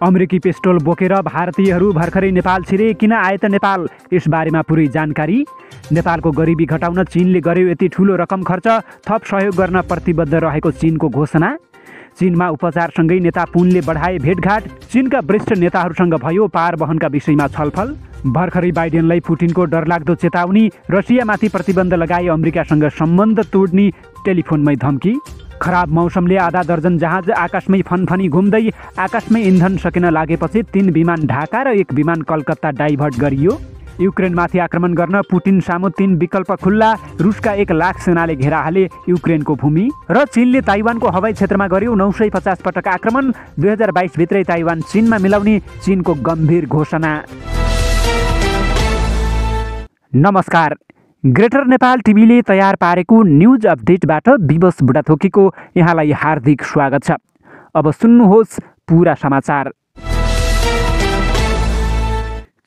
अमेरिकी पिस्टल बोकेर भारतीयहरू भर्खरै नेपाल छिरे, किन आए त नेपाल? यस बारेमा पुरै जानकारी। नेपालको गरिबी घटाउन चीनले गर्यो यति ठुलो रकम खर्च, थप सहयोग गर्न प्रतिबद्ध रहेको चीनको घोषणा। चीनमा उपचारसँगै नेता पुनले बढाए भेटघाट, चीनका वरिष्ठ नेताहरूसँग भयो पार वहनका विषयमा छलफल। भर्खरै बाइडेनलाई पुटिनको डरलाग्दो चेतावनी, रसियामाथि प्रतिबन्ध लगाए अमेरिकासँग सम्बन्ध तोड्ने टेलिफोनमै धम्की। खराब मौसमले आधा दर्जन जहाज आकाशमै फनफनी घुम्दै आकाशमै इन्धन सकिन लागेपछि 3 विमान ढाका र 1 विमान कलकत्ता डाइभर्ट गरियो। युक्रेनमाथि आक्रमण गर्न पुटिन सामु 3 विकल्प खुल्ला, रुसका 1 लाख सेनाले घेरा हाले युक्रेनको भूमि। र चीनले ताइवानको हवाई क्षेत्रमा गर्यो 950 पटक आक्रमण, 2022 भित्रै ताइवान चीनमा मिलाउने चीनको गम्भीर घोषणा। नमस्कार, ग्रेटर नेपाल टिभीले तयार पारेको न्युज अपडेटबाट विवश बुढाथोकीको यहाँलाई हार्दिक स्वागत छ। अब सुन्नुहोस् पूरा समाचार।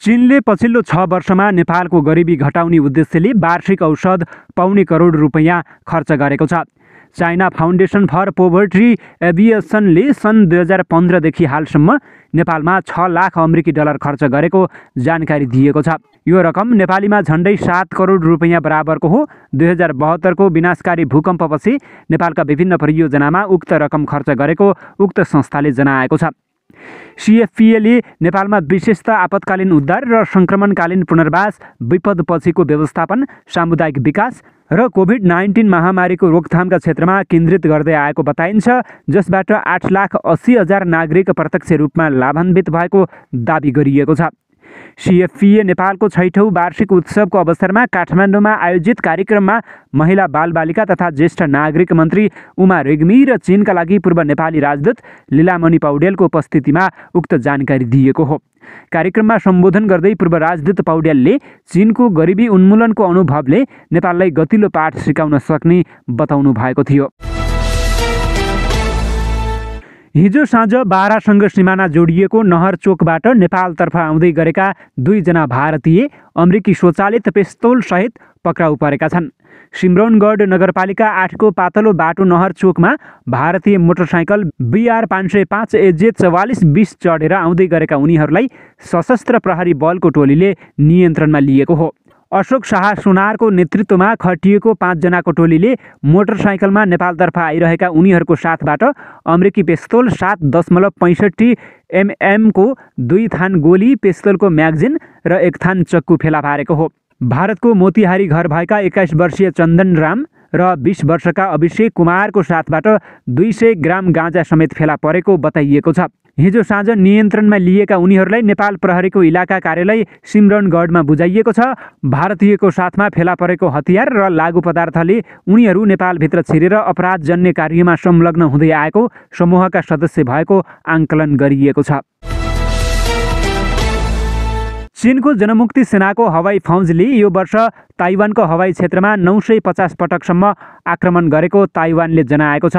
चीनले पछिल्लो 6 वर्षमा नेपालको गरिबी घटाउने उद्देश्यले वार्षिक औसत पाउने करोड रुपैयाँ खर्च गरेको छ। चाइना फाउन्डेसन फर पोभर्टी एभिएसनले सन् 2015 देखि हालसम्म नेपालमा 6 लाख अमेरिकी डलर खर्च गरेको जानकारी दिएको छ। यो रकम नेपालीमा झन्डै 7 करोड रुपैयाँ बराबरको हो। 2072 को विनाशकारी भूकम्पपछि नेपालका विभिन्न परियोजनामा उक्त रकम खर्च गरेको उक्त संस्थाले जनाएको छ। सीएफपीएले नेपालमा विशेषतः आपतकालीन उद्धार र सङ्क्रमणकालीन पुनर्वास, विपदपछिको व्यवस्थापन, सामुदायिक विकास र कोभिड-19 महामारीको रोकथामका क्षेत्रमा केन्द्रित गर्दै आएको बताइन्छ, जसबाट 8,80,000 नागरिक प्रत्यक्ष रूपमा लाभान्वित भएको दाबी गरिएको छ। सीएफपीए नेपालको 6औं वार्षिक उत्सवको अवसरमा काठमाडौँमा आयोजित कार्यक्रममा महिला बालबालिका तथा ज्येष्ठ नागरिक मन्त्री उमा रेग्मी र चीनका लागि पूर्व नेपाली राजदूत लीलामणि पौडेलको उपस्थितिमा उक्त जानकारी दिएको हो। कार्यक्रममा सम्बोधन गर्दै पूर्व राजदूत पौडेलले चीनको गरिबी उन्मूलनको अनुभवले नेपाललाई गतिलो पाठ सिकाउन सक्ने बताउनु भएको थियो। हिजो साँझ बारासँग सिमाना जोडिएको नहर चोकबाट नेपालतर्फ आउँदै गरेका 2 जना भारतीय अमेरिकी स्वचालित पिस्तौल सहित पक्राउ परेका छन्। सिमरौनगढ नगरपालिका 8 को पातलो बाटो नहर चोकमा भारतीय मोटरसाइकल BR 505 AJ 4420 चढेर आउँदै गरेका उनीहरूलाई सशस्त्र प्रहरी बलको टोलीले नियन्त्रणमा लिएको हो। अशोक शाह सुनारको नेतृत्वमा खटिएको 5 जनाको टोलीले मोटरसाइकलमा नेपालतर्फ आइरहेका उनीहरूको साथबाट अमेरिकी पिस्तौल 7.65 mm को 2 थान गोली, पिस्तौलको म्यागजिन र 1 थान चक्कु फेला पारेको हो। भारतको मोतिहारी घर भएका 21 वर्षीय चन्दन राम र 20 वर्षका अभिषेक कुमारको साथबाट 200 ग्राम गाँजा समेत फेला परेको बताइएको छ। हिजो साँझ नियन्त्रणमा लिएका उनीहरूलाई नेपाल प्रहरीको इलाका कार्यालय सिमरौनगढमा बुझाइएको छ। भारतीयको साथमा फेला परेको हतियार र लागु पदार्थले उनीहरू नेपालभित्र छिरेर अपराधजन्य कार्यमा संलग्न हुँदै आएको समूहका सदस्य भएको आङ्कलन गरिएको छ। चीनको जनमुक्ति सेनाको हवाई फौजले यो वर्ष ताइवानको हवाई क्षेत्रमा 950 पटकसम्म आक्रमण गरेको ताइवानले जनाएको छ।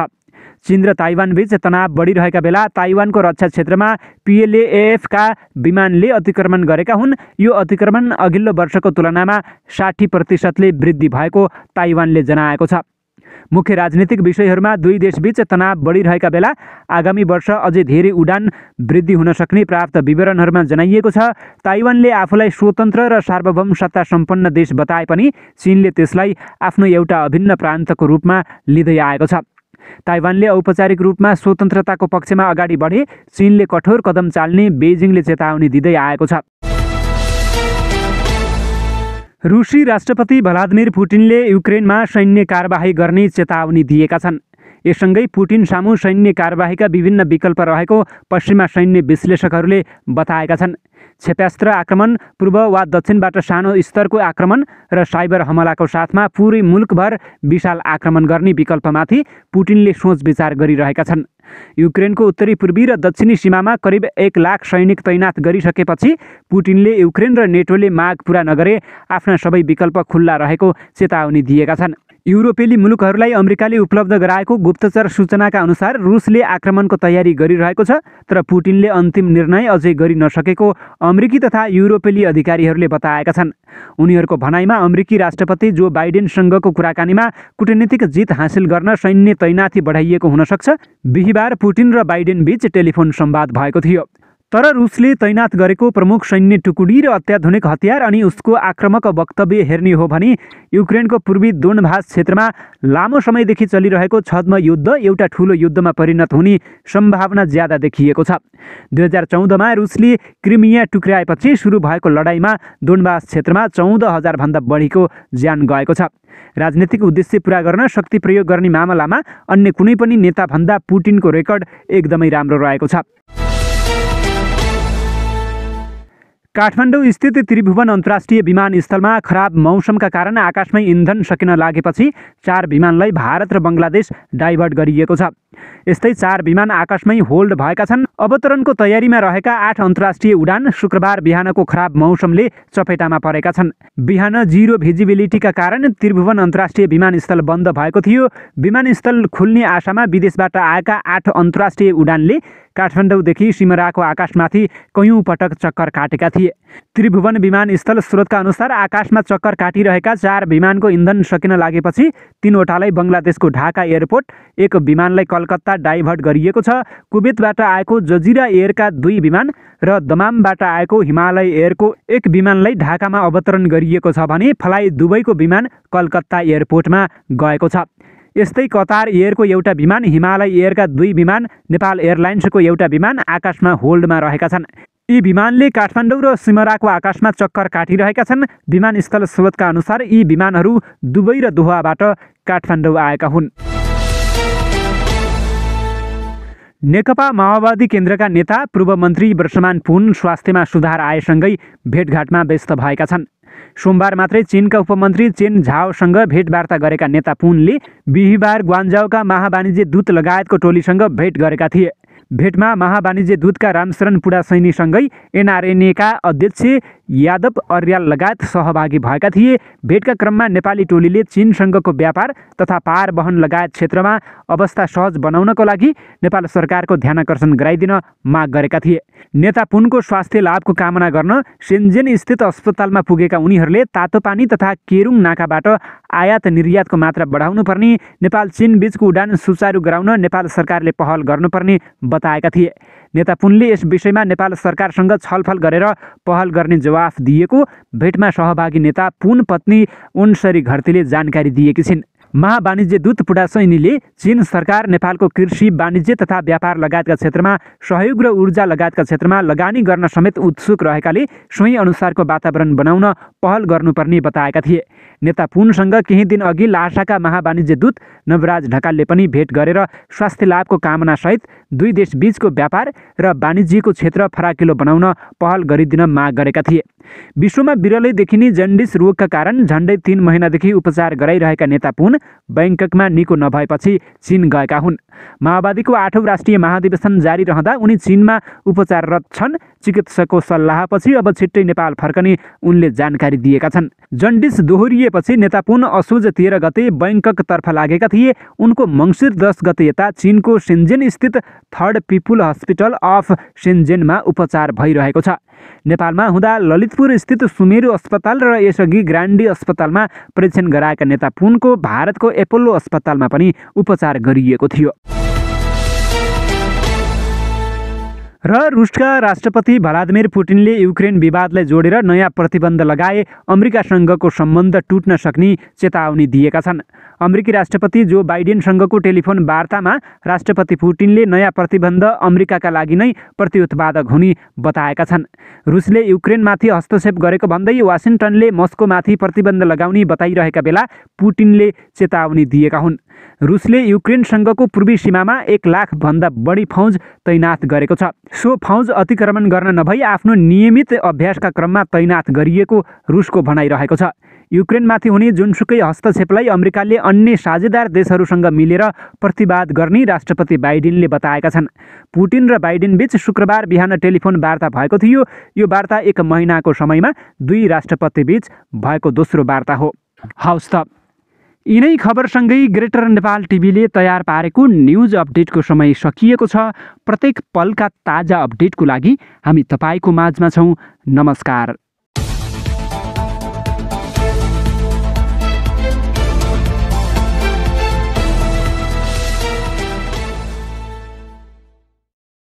चीन र ताइवान बीच तनाव बढिरहेका बेला ताइवानको रक्षा क्षेत्रमा PLAAF का विमानले अतिक्रमण गरेका हुन्। यो अतिक्रमण अघिल्लो वर्षको तुलनामा 60% वृद्धि भएको ताइवानले जनाएको छ। मुख्य राजनीतिक विषयहरूमा 2 देशबीच तनाव बढिरहेका बेला आगामी वर्ष अझै धेरै उडान वृद्धि हुन सक्ने प्राप्त विवरणहरूमा जनाइएको छ। ताइवानले आफूलाई स्वतन्त्र र सार्वभौम सत्ता सम्पन्न देश बताए पनि चीनले त्यसलाई आफ्नो एउटा अभिन्न प्रान्तको रूपमा लिँदै आएको छ। ताइवानले औपचारिक रूपमा स्वतन्त्रताको पक्षमा अगाडि बढे चीनले कठोर कदम चाल्ने बेजिङले चेतावनी दिँदै आएको छ। रुसी राष्ट्रपति भ्लादिमिर पुटिनले युक्रेनमा सैन्य कारबाही गर्ने चेतावनी दिएका छन्। यससँगै पुटिन सामु सैन्य कारबाहीका विभिन्न विकल्प रहेको पश्चिमा सैन्य विश्लेषकहरूले बताएका छन्। क्षेप्यास्त्र आक्रमण, पूर्व वा दक्षिणबाट सानो स्तरको आक्रमण र साइबर हमलाको साथमा पुरै मुलुकभर विशाल आक्रमण गर्ने विकल्पमाथि पुटिनले सोच विचार गरिरहेका छन्। युक्रेनको उत्तरी पूर्वी र दक्षिणी सीमामा करिब 1 लाख सैनिक तैनात गरिसकेपछि पुटिनले युक्रेन र नेटोले माग पूरा नगरे आफ्ना सबै विकल्प खुल्ला रहेको चेतावनी दिएका छन्। युरोपेली मुलुकहरूलाई अमेरिकाले उपलब्ध गराएको गुप्तचर सूचनाका अनुसार रुसले आक्रमणको तयारी गरिरहेको छ, तर पुटिनले अन्तिम निर्णय अझै गरि नसकेको अमेरिकी तथा युरोपेली अधिकारीहरूले बताएका छन्। उनीहरूको भनाइमा अमेरिकी राष्ट्रपति जो बाइडेनसँगको कुराकानीमा कूटनीतिक जित हासिल गर्न सैन्य तैनाती बढाइएको हुन सक्छ। बिहिबार पुटिन र बाइडेन बीच टेलिफोन संवाद भएको थियो। तर रुसले तैनात गरेको प्रमुख सैन्य टुकुडी र अत्याधुनिक हतियार अनि उसको आक्रामक वक्तव्य हेर्ने हो भने युक्रेनको पूर्वी दोनभास क्षेत्रमा लामो समयदेखि चलिरहेको छद्म युद्ध एउटा ठूलो युद्धमा परिणत हुने सम्भावना ज्यादा देखिएको छ। 2014मा रुसले क्रिमिया टुक्र्याएपछि सुरु भएको लडाईँमा दोनभास क्षेत्रमा 14,000 भन्दा बढीको ज्यान गएको छ। राजनीतिक उद्देश्य पूरा गर्न शक्ति प्रयोग गर्ने मामलामा अन्य कुनै पनि नेताभन्दा पुटिनको रेकर्ड एकदमै राम्रो रहेको छ। काठमाडौँ स्थित त्रिभुवन अन्तर्राष्ट्रिय विमानस्थलमा खराब मौसमका कारण आकाशमै इन्धन सकिन लागेपछि 4 विमानलाई भारत र बङ्गलादेश डाइभर्ट गरिएको छ। यस्तै 4 विमान आकाशमै होल्ड भएका छन्। अवतरणको तयारीमा रहेका 8 अन्तर्राष्ट्रिय उडान शुक्रबार बिहानको खराब मौसमले चपेटामा परेका छन्। बिहान 0 भिजिबिलिटीका कारण त्रिभुवन अन्तर्राष्ट्रिय विमानस्थल बन्द भएको थियो। विमानस्थल खुल्ने आशामा विदेशबाट आएका 8 अन्तर्राष्ट्रिय उडानले काठमाडौँदेखि सिमराको आकाशमाथि कयौं पटक चक्कर काटेका थिए। त्रिभुवन विमानस्थल स्रोतका अनुसार आकाशमा चक्कर काटिरहेका 4 विमानको इन्धन सकिन लागेपछि 3वटालाई बङ्गलादेशको ढाका एयरपोर्ट, 1 विमानलाई कलकत्ता डाइभर्ट गरिएको छ। कुवेतबाट आएको जजिरा एयरका 2 विमान र दमामबाट आएको हिमालय एयरको 1 विमानलाई ढाकामा अवतरण गरिएको छ भने फ्लाइ दुबईको विमान कलकत्ता एयरपोर्टमा गएको छ। यस्तै कतार एयरको एउटा विमान, हिमालय एयरका 2 विमान, नेपाल एयरलाइन्सको एउटा विमान आकाशमा होल्डमा रहेका छन्। यी विमानले काठमाडौँ र सिमराको आकाशमा चक्कर काटिरहेका छन्। विमानस्थल स्रोतका अनुसार यी विमानहरू दुबई र दोहाबाट काठमाडौँ आएका हुन्। नेकपा माओवादी केन्द्रका नेता पूर्व मन्त्री वर्षमान पुन स्वास्थ्यमा सुधार आएसँगै भेटघाटमा व्यस्त भएका छन्। सोमबार मात्रै चीनका उपमन्त्री चेन झाओसँग भेटवार्ता गरेका नेता पुनले बिहिबार ग्वान्जाउका महावाणिज्य दूत लगायतको टोलीसँग भेट गरेका थिए। भेटमा महावाणिज्य दूतका रामशरण पुडासैनीसँगै एनआरएनएका अध्यक्ष यादव अर्याल लगायत सहभागी भएका थिए। भेटका क्रममा नेपाली टोलीले चीनसँगको व्यापार तथा पार वहन लगायत क्षेत्रमा अवस्था सहज बनाउनको लागि नेपाल सरकारको ध्यानाकर्षण गराइदिन माग गरेका थिए। नेता पुनको स्वास्थ्य लाभको कामना गर्न शेन्जेन स्थित अस्पतालमा पुगेका उनीहरूले तातोपानी तथा केरुङ नाकाबाट आयात निर्यातको मात्रा बढाउनुपर्ने, नेपाल चीन बीचको उडान सुचारू गराउन नेपाल सरकारले पहल गर्नुपर्ने बताएका थिए। नेता पुनले यस विषयमा नेपाल सरकारसँग छलफल गरेर पहल गर्ने जवाफ दिएको भेटमा सहभागी नेता पुन पत्नी उनसरी घरतीले जानकारी दिएकी छिन्। महावाणिज्य दूत पुडासैनीले चीन सरकार नेपालको कृषि, वाणिज्य तथा व्यापार लगायतका क्षेत्रमा सहयोग र ऊर्जा लगायतका क्षेत्रमा लगानी गर्न समेत उत्सुक रहेकाले सोही अनुसारको वातावरण बनाउन पहल गर्नुपर्ने बताएका थिए। नेता पुनसँग केही दिन अघि लासाका महावाणिज्य दूत नवराज ढकालले पनि भेट गरेर स्वास्थ्य लाभको कामनासहित 2 देश बीचको व्यापार र वाणिज्यको क्षेत्र फराकिलो बनाउन पहल गरिदिन माग गरेका थिए। विश्वमा बिरलै देखिने जन्डिस रोगका कारण झन्डै 3 महिनादेखि उपचार गराइरहेका नेता पुन बैंककमा निको नभएपछि चीन गएका हुन्। माओवादीको 8औं राष्ट्रिय महाधिवेशन जारी रहँदा उनी चीनमा उपचाररत छन्। चिकित्सकको सल्लाहपछि अब छिट्टै नेपाल फर्कने उनले जानकारी दिएका छन्। जन्डिस दोहोरिएपछि नेता पुन असोज 13 गते बैंककतर्फ लागेका थिए। उनको मङ्सिर 10 गते यता चीनको शेन्जेन स्थित थर्ड पिपुल हस्पिटल अफ शेन्जेनमा उपचार भइरहेको छ। नेपालमा हुँदा ललितपुर स्थित सुमेरु अस्पताल र यसअघि ग्रान्डी अस्पतालमा परीक्षण गराएका नेता पुनको भारतको एपोलो अस्पतालमा पनि उपचार गरिएको थियो। र रुसका राष्ट्रपति भ्लादिमिर पुटिनले युक्रेन विवादलाई जोडेर नयाँ प्रतिबन्ध लगाए अमेरिकासँगको सम्बन्ध टुट्न सक्ने चेतावनी दिएका छन्। अमेरिकी राष्ट्रपति जो बाइडेनसँगको टेलिफोन वार्तामा राष्ट्रपति पुटिनले नयाँ प्रतिबन्ध अमेरिकाका लागि नै प्रतिउत्पादक हुने बताएका छन्। रुसले युक्रेनमाथि हस्तक्षेप गरेको भन्दै वासिङ्टनले मस्कोमाथि प्रतिबन्ध लगाउने बताइरहेका बेला पुटिनले चेतावनी दिएका हुन्। रुसले युक्रेनसँगको पूर्वी सीमामा 1 लाख भन्दा बढी फौज तैनात गरेको छ। सो फौज अतिक्रमण गर्न नभई आफ्नो नियमित अभ्यासका क्रममा तैनात गरिएको रुसको भनाइरहेको छ। युक्रेनमाथि हुने जुनसुकै हस्तक्षेपलाई अमेरिकाले अन्य साझेदार देशहरूसँग मिलेर प्रतिवाद गर्ने राष्ट्रपति बाइडेनले बताएका छन्। पुटिन र बाइडेन बीच शुक्रबार बिहान टेलिफोन वार्ता भएको थियो। यो वार्ता 1 महिनाको समयमा 2 राष्ट्रपति बीच भएको दोस्रो वार्ता हो। हवस् त, यिनै खबरसँगै ग्रेटर नेपाल टिभीले तयार पारेको न्युज अपडेटको समय सकिएको छ। प्रत्येक पलका ताजा अपडेटको लागि हामी तपाईँको माझमा छौँ। नमस्कार।